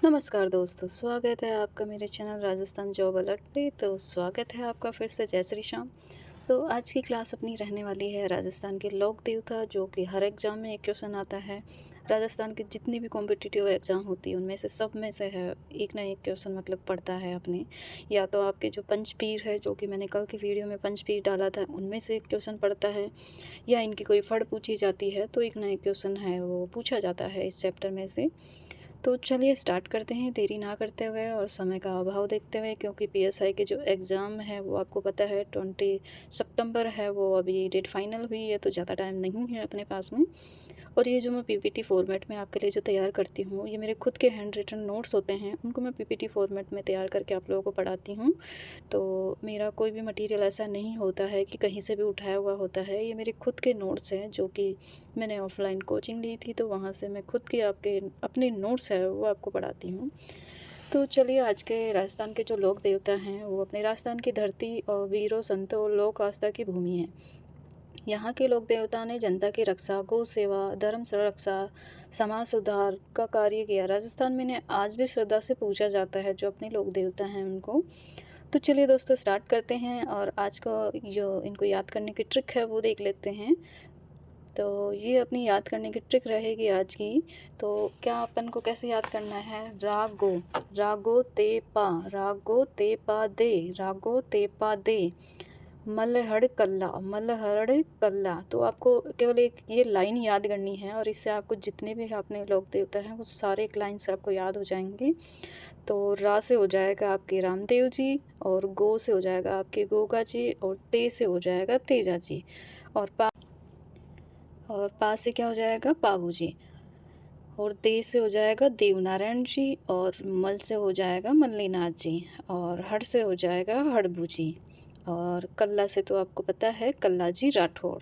नमस्कार दोस्तों, स्वागत है आपका मेरे चैनल राजस्थान जॉब अलर्ट पे। तो स्वागत है आपका फिर से, जय श्री श्याम। तो आज की क्लास अपनी रहने वाली है राजस्थान के लोक देवता, जो कि हर एग्ज़ाम में एक क्वेश्चन आता है। राजस्थान की जितनी भी कॉम्पिटिटिव एग्ज़ाम होती है उनमें से सब में से है एक ना एक क्वेश्चन मतलब पड़ता है अपने। या तो आपके जो पंचपीर है, जो कि मैंने कल की वीडियो में पंचपीर डाला था, उनमें से एक क्वेश्चन पड़ता है, या इनकी कोई फड़ पूछी जाती है तो एक ना एक क्वेश्चन है वो पूछा जाता है इस चैप्टर में से। तो चलिए स्टार्ट करते हैं देरी ना करते हुए और समय का अभाव देखते हुए, क्योंकि पीएसआई के जो एग्ज़ाम है वो आपको पता है 20 सितंबर है, वो अभी डेट फाइनल हुई है, तो ज़्यादा टाइम नहीं है अपने पास में। और ये जो मैं पीपीटी फॉर्मेट में आपके लिए जो तैयार करती हूँ, ये मेरे खुद के हैंड रिटन नोट्स होते हैं, उनको मैं पीपीटी फॉर्मेट में तैयार करके आप लोगों को पढ़ाती हूँ। तो मेरा कोई भी मटेरियल ऐसा नहीं होता है कि कहीं से भी उठाया हुआ होता है, ये मेरे खुद के नोट्स हैं, जो कि मैंने ऑफ़लाइन कोचिंग ली थी, तो वहाँ से मैं खुद के आपके अपने नोट्स हैं वो आपको पढ़ाती हूँ। तो चलिए, आज के राजस्थान के जो लोक देवता हैं वो अपने राजस्थान की धरती और वीरों, संतों और लोक आस्था की भूमि है। यहाँ के लोक देवता ने जनता की रक्षा, गौ सेवा, धर्म संरक्षा, समाज सुधार का कार्य किया। राजस्थान में इन्हें आज भी श्रद्धा से पूजा जाता है, जो अपने लोक देवता हैं उनको। तो चलिए दोस्तों, स्टार्ट करते हैं और आज का जो इनको याद करने की ट्रिक है वो देख लेते हैं। तो ये अपनी याद करने की ट्रिक रहेगी आज की। तो क्या अपन को कैसे याद करना है? रागो, रागो ते पा, रागो ते पा दे, रागो ते पा दे, मलहड़ कल्ला, मलहड़ कल्ला। तो आपको केवल एक ये लाइन याद करनी है और इससे आपको जितने भी अपने लोक देवता हैं वो सारे एक लाइन से आपको याद हो जाएंगे। तो रा से हो जाएगा आपके रामदेव जी, और गो से हो जाएगा आपके गोगा जी, और ते से हो जाएगा तेजा जी, और पा से क्या हो जाएगा? पाबू जी, और दे से हो जाएगा देवनारायण जी, और मल से हो जाएगा मल्लीनाथ जी, और हड़ से हो जाएगा हड़बू जी, और कल्ला से तो आपको पता है कल्ला जी राठौड़।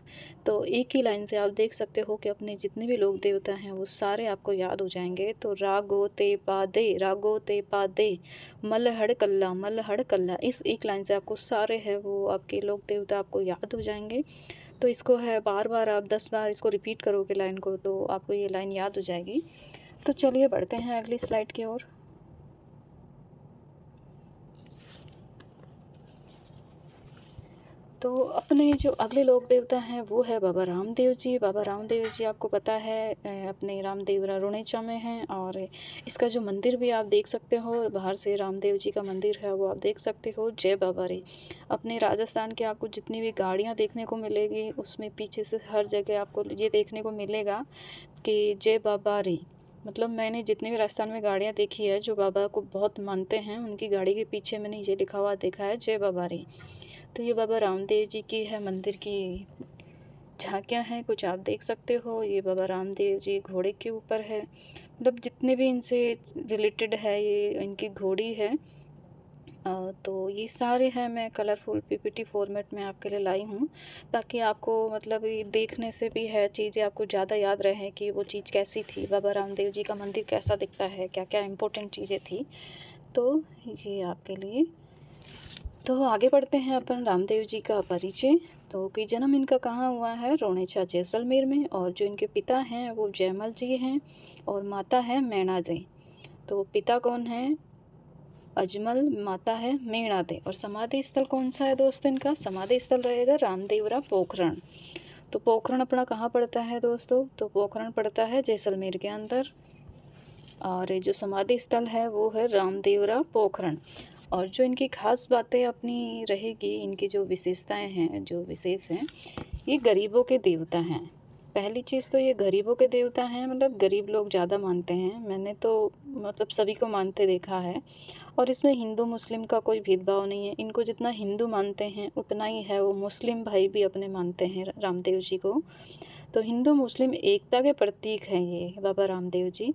तो एक ही लाइन से आप देख सकते हो कि अपने जितने भी लोक देवता हैं वो सारे आपको याद हो जाएंगे। तो रागो ते पा दे, रागो ते पा दे, मलहड़ कल्ला, मलहड़ कल्ला, इस एक लाइन से आपको सारे हैं वो आपके लोक देवता आपको याद हो जाएंगे। तो इसको है बार बार आप 10 बार इसको रिपीट करोगे लाइन को, तो आपको ये लाइन याद हो जाएगी। तो चलिए बढ़ते हैं अगली स्लाइड की ओर। तो अपने जो अगले लोक देवता हैं वो है बाबा रामदेव जी। बाबा रामदेव जी आपको पता है अपने रामदेवरा रुणेचा में हैं, और इसका जो मंदिर भी आप देख सकते हो, बाहर से रामदेव जी का मंदिर है वो आप देख सकते हो। जय बाबा रे। अपने राजस्थान के आपको जितनी भी गाड़ियाँ देखने को मिलेगी उसमें पीछे से हर जगह आपको ये देखने को मिलेगा कि जय बाबा रे। मतलब मैंने जितनी भी राजस्थान में गाड़ियाँ देखी है जो बाबा को बहुत मानते हैं, उनकी गाड़ी के पीछे मैंने ये लिखा हुआ देखा है, जय बाबा रे। तो ये बाबा रामदेव जी की है मंदिर की झांकियाँ हैं, कुछ आप देख सकते हो। ये बाबा रामदेव जी घोड़े के ऊपर है, मतलब जितने भी इनसे रिलेटेड है ये इनकी घोड़ी है। तो ये सारे हैं, मैं कलरफुल पीपीटी फॉर्मेट में आपके लिए लाई हूँ, ताकि आपको मतलब ये देखने से भी है चीज़ें आपको ज़्यादा याद रहे कि वो चीज़ कैसी थी, बाबा रामदेव जी का मंदिर कैसा दिखता है, क्या क्या इम्पोर्टेंट चीज़ें थी। तो ये आपके लिए। तो आगे बढ़ते हैं अपन रामदेव जी का परिचय। तो कि जन्म इनका कहाँ हुआ है? रोणेचा जैसलमेर में, और जो इनके पिता हैं वो जयमल जी हैं, और माता है मैणा जी। तो पिता कौन है? अजमल, माता है मीणा दे। और समाधि स्थल कौन सा है दोस्तों? इनका समाधि स्थल रहेगा रामदेवरा पोखरण। तो पोखरण अपना कहाँ पड़ता है दोस्तों? तो पोखरण पड़ता है जैसलमेर के अंदर, और जो समाधि स्थल है वो है रामदेवरा पोखरण। और जो इनकी खास बातें अपनी रहेगी, इनकी जो विशेषताएं हैं, जो विशेष हैं, ये गरीबों के देवता हैं। पहली चीज़ तो ये गरीबों के देवता हैं, मतलब गरीब लोग ज़्यादा मानते हैं, मैंने तो मतलब सभी को मानते देखा है। और इसमें हिंदू मुस्लिम का कोई भेदभाव नहीं है, इनको जितना हिंदू मानते हैं उतना ही है वो मुस्लिम भाई भी अपने मानते हैं रामदेव जी को। तो हिंदू मुस्लिम एकता के प्रतीक हैं ये बाबा रामदेव जी,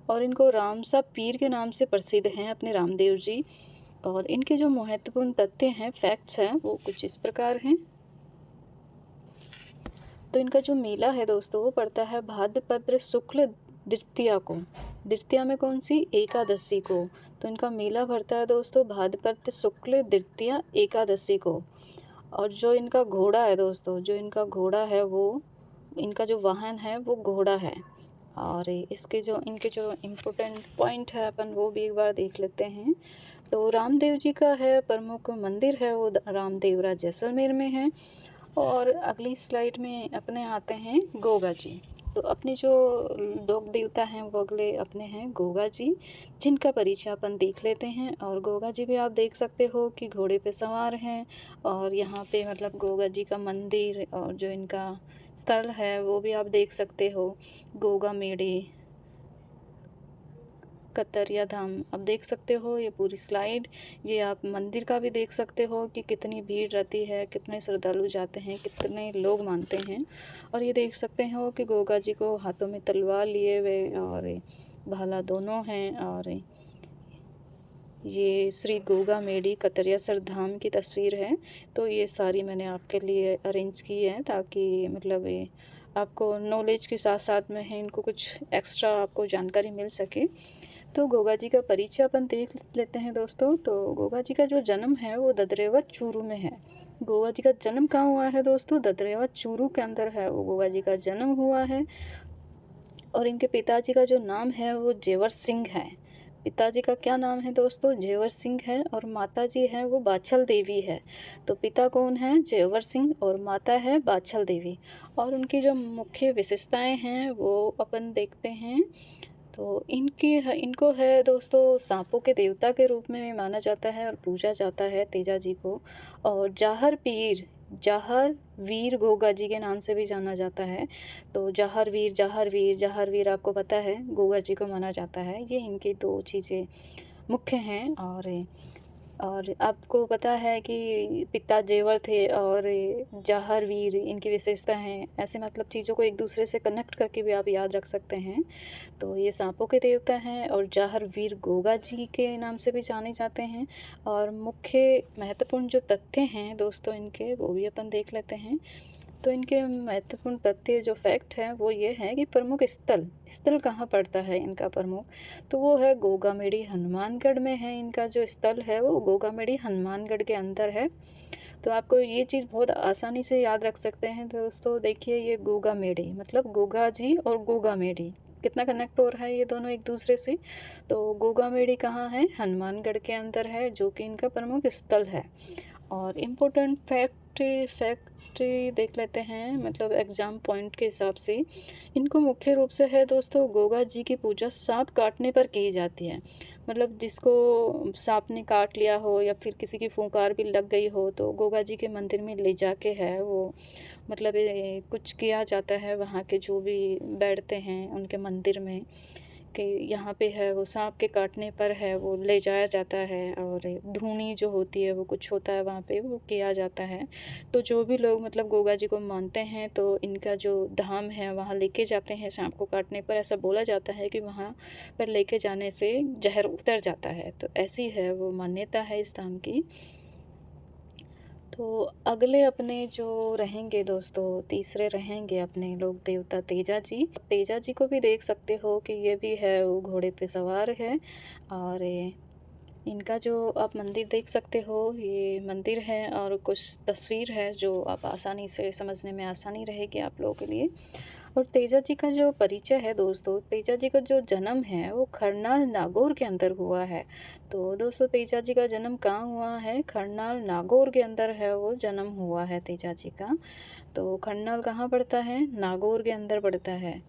और इनको रामसा पीर के नाम से प्रसिद्ध हैं अपने रामदेव जी। और इनके जो महत्वपूर्ण तथ्य हैं, फैक्ट्स हैं, वो कुछ इस प्रकार हैं। तो इनका जो मेला है दोस्तों वो पड़ता है भाद्रपद शुक्ल द्वितीया को। द्वितीया में कौन सी? एकादशी को। तो इनका मेला भरता है दोस्तों भाद्रपद शुक्ल द्वितीया एकादशी को। और जो इनका घोड़ा है दोस्तों, जो इनका घोड़ा है वो, इनका जो वाहन है वो घोड़ा है। और इसके जो इनके जो इम्पोर्टेंट पॉइंट है अपन वो भी एक बार देख लेते हैं। तो रामदेव जी का है प्रमुख मंदिर है वो रामदेवरा जैसलमेर में है। और अगली स्लाइड में अपने आते हैं गोगा जी। तो अपने जो लोक देवता हैं वो अगले अपने हैं गोगा जी, जिनका परिचय अपन देख लेते हैं। और गोगा जी भी आप देख सकते हो कि घोड़े पे सवार हैं। और यहाँ पे मतलब गोगा जी का मंदिर और जो इनका स्थल है वो भी आप देख सकते हो। गोगा मेढ़े कतरिया धाम आप देख सकते हो ये पूरी स्लाइड। ये आप मंदिर का भी देख सकते हो कि कितनी भीड़ रहती है, कितने श्रद्धालु जाते हैं, कितने लोग मानते हैं। और ये देख सकते हो कि गोगा जी को हाथों में तलवार लिए हुए और भाला दोनों हैं। और ये श्री गोगा मेडी कतरियासर धाम की तस्वीर है। तो ये सारी मैंने आपके लिए अरेंज की है ताकि मतलब ये आपको नॉलेज के साथ साथ में है इनको कुछ एक्स्ट्रा आपको जानकारी मिल सके। तो गोगा जी का परिचय अपन देख लेते हैं दोस्तों। तो गोगा जी का जो जन्म है वो ददरेवा चूरू में है। गोगा जी का जन्म कहाँ हुआ है दोस्तों? ददरेवा चूरू के अंदर है वो गोगा जी का जन्म हुआ है। और इनके पिताजी का जो नाम है वो जेवर सिंह है। पिताजी का क्या नाम है दोस्तों? जेवर सिंह है। और माता जी है वो बाछल देवी है। तो पिता कौन है? जेवर सिंह और माता है बाछल देवी। और उनकी जो मुख्य विशेषताएं हैं वो अपन देखते हैं। तो इनको है दोस्तों सांपों के देवता के रूप में माना जाता है और पूजा जाता है तेजा जी को। और जाहर वीर गोगा जी के नाम से भी जाना जाता है। तो जाहर वीर आपको पता है गोगा जी को माना जाता है। ये इनकी दो चीज़ें मुख्य हैं। और आपको पता है कि पिता जेवर थे और जाहर वीर इनकी विशेषता हैं। ऐसे मतलब चीज़ों को एक दूसरे से कनेक्ट करके भी आप याद रख सकते हैं। तो ये सांपों के देवता हैं और जाहर वीर गोगा जी के नाम से भी जाने जाते हैं। और मुख्य महत्वपूर्ण जो तथ्य हैं दोस्तों इनके वो भी अपन देख लेते हैं। तो इनके महत्वपूर्ण तथ्य जो फैक्ट है वो ये है कि प्रमुख स्थल स्थल कहाँ पड़ता है इनका प्रमुख? तो वो है गोगामेड़ी हनुमानगढ़ में है। इनका जो स्थल है वो गोगामेड़ी हनुमानगढ़ के अंदर है। तो आपको ये चीज़ बहुत आसानी से याद रख सकते हैं दोस्तों। देखिए ये गोगामेड़ी मतलब गोगा जी और गोगामेड़ी कितना कनेक्ट हो रहा है ये दोनों एक दूसरे से। तो गोगामेड़ी कहाँ है? हनुमानगढ़ के अंदर है जो कि इनका प्रमुख स्थल है। और इम्पोर्टेंट फैक्ट देख लेते हैं मतलब एग्ज़ाम पॉइंट के हिसाब से। इनको मुख्य रूप से है दोस्तों गोगा जी की पूजा सांप काटने पर की जाती है। मतलब जिसको सांप ने काट लिया हो या फिर किसी की फुंकार भी लग गई हो तो गोगा जी के मंदिर में ले जाके है वो मतलब कुछ किया जाता है। वहाँ के जो भी बैठते हैं उनके मंदिर में कि यहाँ पे है वो सांप के काटने पर है वो ले जाया जाता है। और धूनी जो होती है वो कुछ होता है वहाँ पे वो किया जाता है। तो जो भी लोग मतलब गोगा जी को मानते हैं तो इनका जो धाम है वहाँ लेके जाते हैं सांप को काटने पर। ऐसा बोला जाता है कि वहाँ पर लेके जाने से जहर उतर जाता है। तो ऐसी है वो मान्यता है इस धाम की। तो अगले अपने जो रहेंगे दोस्तों तीसरे रहेंगे अपने लोक देवता तेजा जी। तेजा जी को भी देख सकते हो कि ये भी है वो घोड़े पे सवार है। और इनका जो आप मंदिर देख सकते हो ये मंदिर है और कुछ तस्वीर है जो आप आसानी से समझने में आसानी रहेगी आप लोगों के लिए। और तेजा जी का जो परिचय है दोस्तों, तेजा जी का जो जन्म है वो खरनाल नागौर के अंदर हुआ है। तो दोस्तों तेजा जी का जन्म कहाँ हुआ है? खरनाल नागौर के अंदर है वो जन्म हुआ है तेजा जी का। तो खरनाल कहाँ पड़ता है? नागौर के अंदर पड़ता है।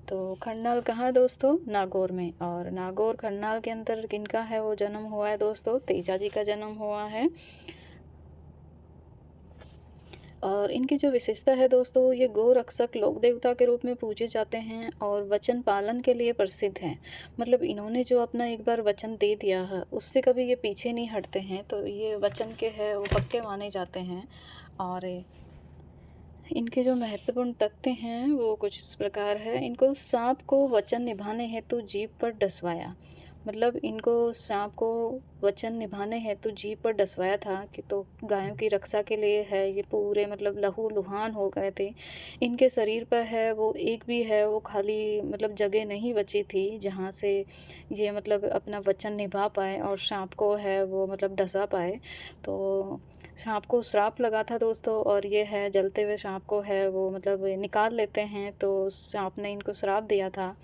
तो खरनाल कहाँ है दोस्तों? नागौर में। और नागौर खरनाल के अंदर किनका है वो जन्म हुआ है दोस्तों? तेजा जी का जन्म हुआ है। और इनकी जो विशेषता है दोस्तों ये गौ रक्षक लोक देवता के रूप में पूजे जाते हैं और वचन पालन के लिए प्रसिद्ध हैं। मतलब इन्होंने जो अपना एक बार वचन दे दिया है उससे कभी ये पीछे नहीं हटते हैं। तो ये वचन के है वो पक्के माने जाते हैं। और इनके जो महत्वपूर्ण तथ्य हैं वो कुछ इस प्रकार है। इनको सांप को वचन निभाने हेतु जीभ पर डसवाया। मतलब इनको सांप को वचन निभाने हेतु जीभ पर डसवाया था कि तो गायों की रक्षा के लिए है, ये पूरे मतलब लहूलुहान हो गए थे। इनके शरीर पर है वो एक भी है वो खाली मतलब जगह नहीं बची थी जहाँ से ये मतलब अपना वचन निभा पाए और सांप को है वो मतलब डसा पाए। तो सांप को श्राप लगा था दोस्तों, और ये है जलते हुए सांप को है वो मतलब निकाल लेते हैं, तो सांप ने इनको श्राप दिया था।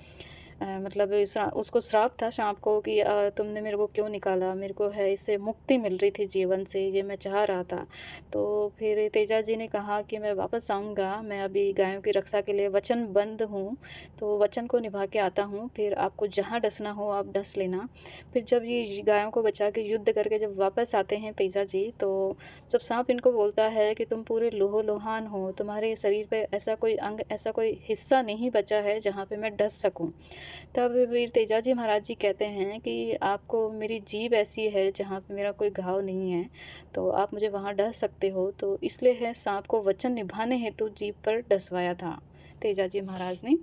मतलब उसको श्राप था सांप को कि तुमने मेरे को क्यों निकाला, मेरे को है इससे मुक्ति मिल रही थी जीवन से, ये मैं चाह रहा था। तो फिर तेजा जी ने कहा कि मैं वापस आऊँगा, मैं अभी गायों की रक्षा के लिए वचनबद्ध हूँ, तो वचन को निभा के आता हूँ, फिर आपको जहाँ डसना हो आप डस लेना। फिर जब ये गायों को बचा के युद्ध करके जब वापस आते हैं तेजा जी, तो जब सांप इनको बोलता है कि तुम पूरे लहूलुहान हो, तुम्हारे शरीर पे ऐसा कोई अंग, ऐसा कोई हिस्सा नहीं बचा है जहाँ पे मैं डस सकूँ। तब वीर तेजाजी महाराज जी कहते हैं कि आपको मेरी जीभ ऐसी है जहाँ पे मेरा कोई घाव नहीं है, तो आप मुझे वहाँ डस सकते हो। तो इसलिए है सांप को वचन निभाने हेतु जीभ पर डसवाया था तेजाजी महाराज ने।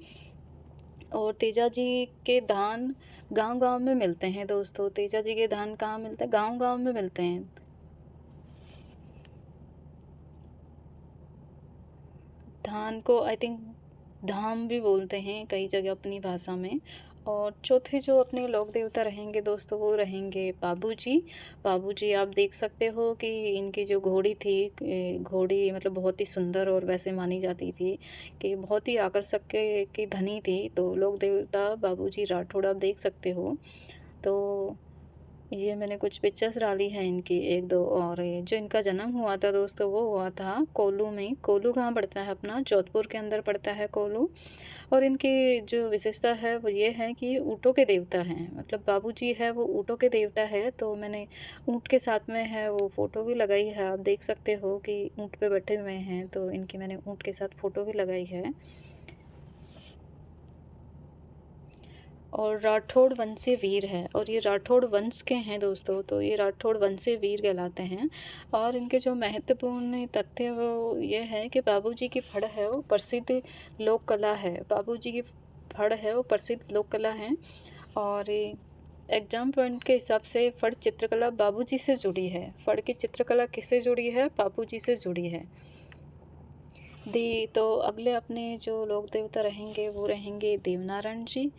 और तेजा जी के धान गांव-गांव में मिलते हैं दोस्तों। तेजा जी के धान कहाँ मिलते हैं? गांव-गांव में मिलते हैं। धान को आई थिंक धाम भी बोलते हैं कई जगह अपनी भाषा में। और चौथे जो अपने लोक देवता रहेंगे दोस्तों, वो रहेंगे बाबूजी। बाबूजी आप देख सकते हो कि इनकी जो घोड़ी थी, घोड़ी मतलब बहुत ही सुंदर और वैसे मानी जाती थी कि बहुत ही आकर्षक के की धनी थी। तो लोक देवता बाबूजी राठौड़ आप देख सकते हो। तो ये मैंने कुछ पिक्चर्स डाली हैं इनकी 1-2। और ये जो इनका जन्म हुआ था दोस्तों, वो हुआ था कोल्लू में। कोल्लू कहाँ पड़ता है? अपना जोधपुर के अंदर पड़ता है कोल्लू। और इनकी जो विशेषता है वो ये है कि ऊँटों के देवता हैं, मतलब बाबूजी है वो ऊँटों के देवता है। तो मैंने ऊँट के साथ में है वो फ़ोटो भी लगाई है, आप देख सकते हो कि ऊँट पे बैठे हुए हैं, तो इनकी मैंने ऊँट के साथ फ़ोटो भी लगाई है। और राठौड़ वंशीय वीर है, और ये राठौड़ वंश के हैं दोस्तों, तो ये राठौड़ वंशीय वीर कहलाते हैं। और इनके जो महत्वपूर्ण तथ्य वो ये है कि बाबूजी की फड़ है वो प्रसिद्ध लोक कला है। बाबूजी की फड़ है वो प्रसिद्ध लोक कला है। और एग्जाम पॉइंट के हिसाब से फड़ चित्रकला बाबूजी से जुड़ी है। फड़ की चित्रकला किससे जुड़ी है? बाबूजी से जुड़ी है। तो अगले अपने जो लोक देवता रहेंगे वो रहेंगे देवनारायण जी,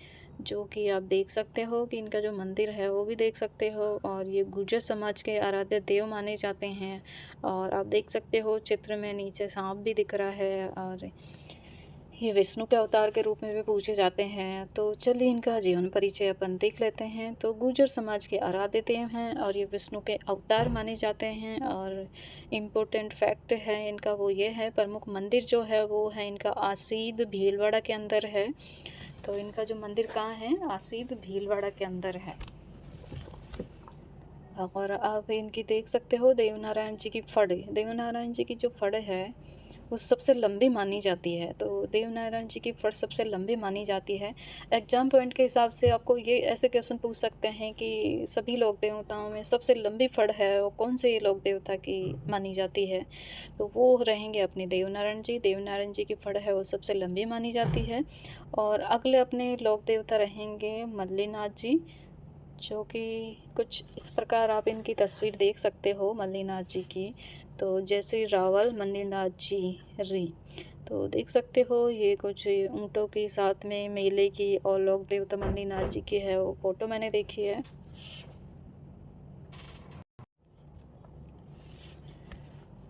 जो कि आप देख सकते हो कि इनका जो मंदिर है वो भी देख सकते हो। और ये गुर्जर समाज के आराध्य देव माने जाते हैं। और आप देख सकते हो चित्र में नीचे सांप भी दिख रहा है, और ये विष्णु के अवतार के रूप में भी पूजे जाते हैं। तो चलिए इनका जीवन परिचय अपन देख लेते हैं। तो गुर्जर समाज के आराध्य देव हैं और ये विष्णु के अवतार माने जाते हैं। और इम्पोर्टेंट फैक्ट है इनका वो ये है, प्रमुख मंदिर जो है वो है इनका आसीद भीलवाड़ा के अंदर है। तो इनका जो मंदिर कहाँ है? आसीद भीलवाड़ा के अंदर है। और आप इनकी देख सकते हो देवनारायण जी की फड़। देवनारायण जी की जो फड़ है वो सबसे लंबी मानी जाती है। तो देवनारायण जी की फड़ सबसे लंबी मानी जाती है। एग्जाम पॉइंट के हिसाब से आपको ये ऐसे क्वेश्चन पूछ सकते हैं कि सभी लोक देवताओं में सबसे लंबी फड़ है वो कौन से लोक देवता की मानी जाती है? तो वो रहेंगे अपने देवनारायण जी। देवनारायण जी की फड़ है वो सबसे लंबी मानी जाती है। और अगले अपने लोक देवता रहेंगे मल्लीनाथ जी, जो कि कुछ इस प्रकार आप इनकी तस्वीर देख सकते हो मल्लीनाथ जी की। तो जय श्री रावल मल्लीनाथ जी री, तो देख सकते हो ये कुछ ऊँटों के साथ में मेले की और लोक देवता मल्लीनाथ जी की है वो फ़ोटो मैंने देखी है।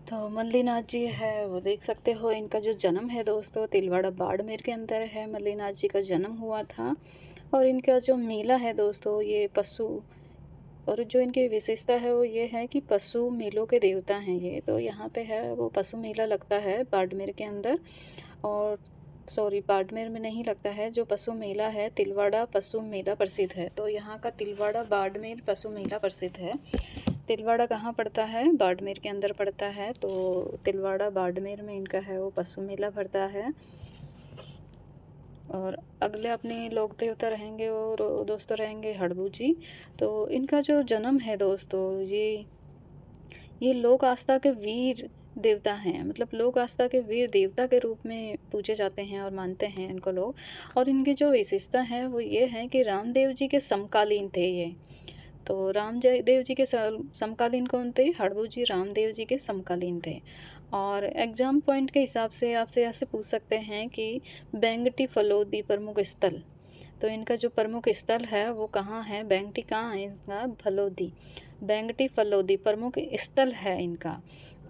तो मल्लीनाथ जी है वो देख सकते हो। इनका जो जन्म है दोस्तों तिलवाड़ा बाड़मेर के अंदर है, मल्लीनाथ जी का जन्म हुआ था। और इनका जो मेला है दोस्तों ये पशु, और जो इनकी विशेषता है वो ये है कि पशु मेलों के देवता हैं ये। तो यहाँ पे है वो पशु मेला लगता है बाड़मेर के अंदर। और सॉरी बाड़मेर में नहीं लगता है, जो पशु मेला है तिलवाड़ा पशु मेला प्रसिद्ध है। तो यहाँ का तिलवाड़ा बाड़मेर पशु मेला प्रसिद्ध है। तिलवाड़ा कहाँ पड़ता है? बाड़मेर के अंदर पड़ता है। तो तिलवाड़ा बाड़मेर में इनका है वो पशु मेला भरता है। और अगले अपने लोक देवता रहेंगे वो दोस्तों रहेंगे हड़बू जी। तो इनका जो जन्म है दोस्तों ये लोक आस्था के वीर देवता हैं, मतलब लोक आस्था के वीर देवता के रूप में पूजे जाते हैं और मानते हैं इनको लोग। और इनकी जो विशेषता है वो ये है कि रामदेव जी के समकालीन थे ये। तो राम जय देव जी के समकालीन कौन थे? हड़बू जी रामदेव जी के समकालीन थे। और एग्जाम पॉइंट के हिसाब से आपसे ऐसे पूछ सकते हैं कि बेंगटी फलोदी प्रमुख स्थल, तो इनका जो प्रमुख स्थल है वो कहाँ है? बेंगटी कहाँ है इसका? फलोदी, बेंगटी फलोदी प्रमुख स्थल है इनका।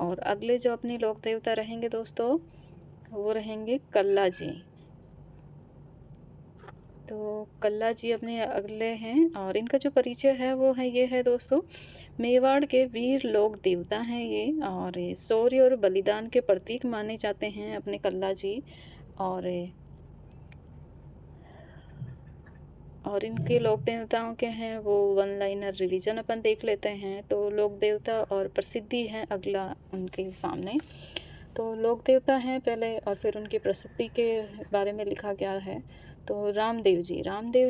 और अगले जो अपने लोक देवता रहेंगे दोस्तों, वो रहेंगे कल्ला जी। तो कल्ला जी अपने अगले हैं और इनका जो परिचय है वो है ये है दोस्तों, मेवाड़ के वीर लोक देवता हैं ये, और ये शौर्य और बलिदान के प्रतीक माने जाते हैं अपने कल्ला जी। और इनके लोक देवताओं के हैं वो वन लाइनर रिवीजन अपन देख लेते हैं। तो लोक देवता और प्रसिद्धि है अगला उनके सामने। तो लोक देवता हैं पहले और फिर उनकी प्रसिद्धि के बारे में लिखा गया है। तो रामदेव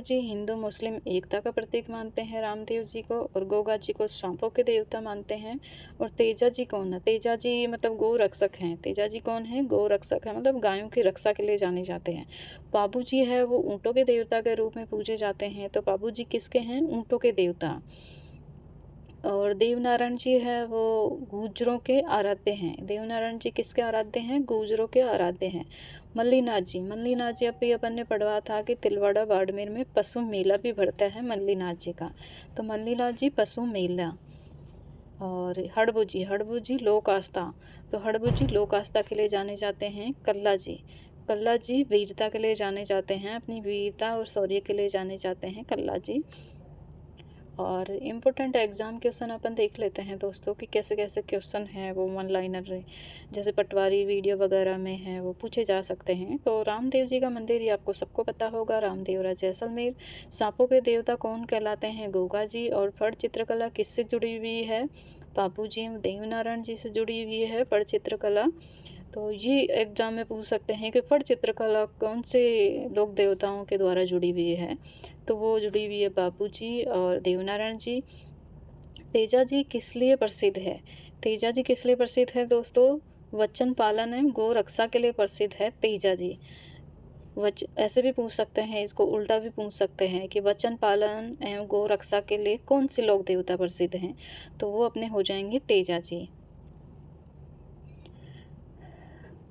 जी हिंदू मुस्लिम एकता का प्रतीक मानते हैं रामदेव जी को, और गोगा जी को सांपों के देवता मानते हैं। और तेजा जी कौन है? तेजा जी मतलब गौ रक्षक हैं। तेजा जी कौन है? गौ रक्षक है, मतलब गायों की रक्षा के लिए जाने जाते हैं। पाबू जी है वो ऊँटों के देवता के रूप में पूजे जाते हैं। तो पाबू जी किसके हैं? ऊँटों के देवता। और देवनारायण जी है वो गुर्जरों के आराध्य हैं। देवनारायण जी किसके आराध्य हैं? गुर्जरों के आराध्य हैं। मल्लीनाथ जी अभी अपन ने पढ़वा था कि तिलवाड़ा बाड़मेर में पशु मेला भी भरता है मल्लीनाथ जी का। तो मल्लीनाथ जी पशु मेला। और हड़बू जी लोक आस्था। तो हड़बू जी लोक आस्था के लिए जाने जाते हैं। कल्ला जी वीरता के लिए जाने जाते हैं, अपनी वीरता और शौर्य के लिए जाने जाते हैं कल्ला जी। और इम्पोर्टेंट एग्ज़ाम क्वेश्चन अपन देख लेते हैं दोस्तों कि कैसे कैसे क्वेश्चन हैं वो वन लाइनर जैसे पटवारी वीडियो वगैरह में है वो पूछे जा सकते हैं। तो रामदेव जी का मंदिर ये आपको सबको पता होगा, रामदेवरा जैसलमेर। सांपों के देवता कौन कहलाते हैं? गोगा जी। और फट चित्रकला किससे जुड़ी हुई है? बापू जी देवनारायण जी से जुड़ी हुई है फट चित्रकला। तो ये एग्जाम में पूछ सकते हैं कि फट चित्रकला कौन से लोक देवताओं के द्वारा जुड़ी हुई है? तो वो जुड़ी हुई है बापू जी और देवनारायण जी। तेजा जी किस लिए प्रसिद्ध है? तेजा जी किस लिए प्रसिद्ध है दोस्तों? वचन पालन है, गौ रक्षा के लिए प्रसिद्ध है तेजा जी। ऐसे भी पूछ सकते हैं, इसको उल्टा भी पूछ सकते हैं कि वचन पालन एवं गौ रक्षा के लिए कौन से लोक देवता प्रसिद्ध हैं? तो वो अपने हो जाएंगे तेजा जी।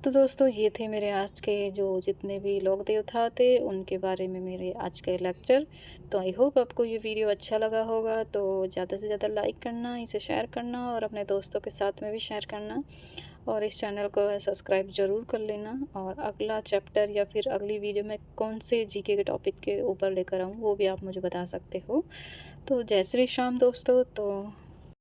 तो दोस्तों ये थे मेरे आज के जो जितने भी लोक देवता थे उनके बारे में मेरे आज के लेक्चर। तो आई होप आपको ये वीडियो अच्छा लगा होगा। तो ज़्यादा से ज़्यादा लाइक करना, इसे शेयर करना और अपने दोस्तों के साथ में भी शेयर करना। और इस चैनल को सब्सक्राइब ज़रूर कर लेना। और अगला चैप्टर या फिर अगली वीडियो में कौन से जीके के टॉपिक के ऊपर लेकर आऊँ वो भी आप मुझे बता सकते हो। तो जय श्री श्याम दोस्तों। तो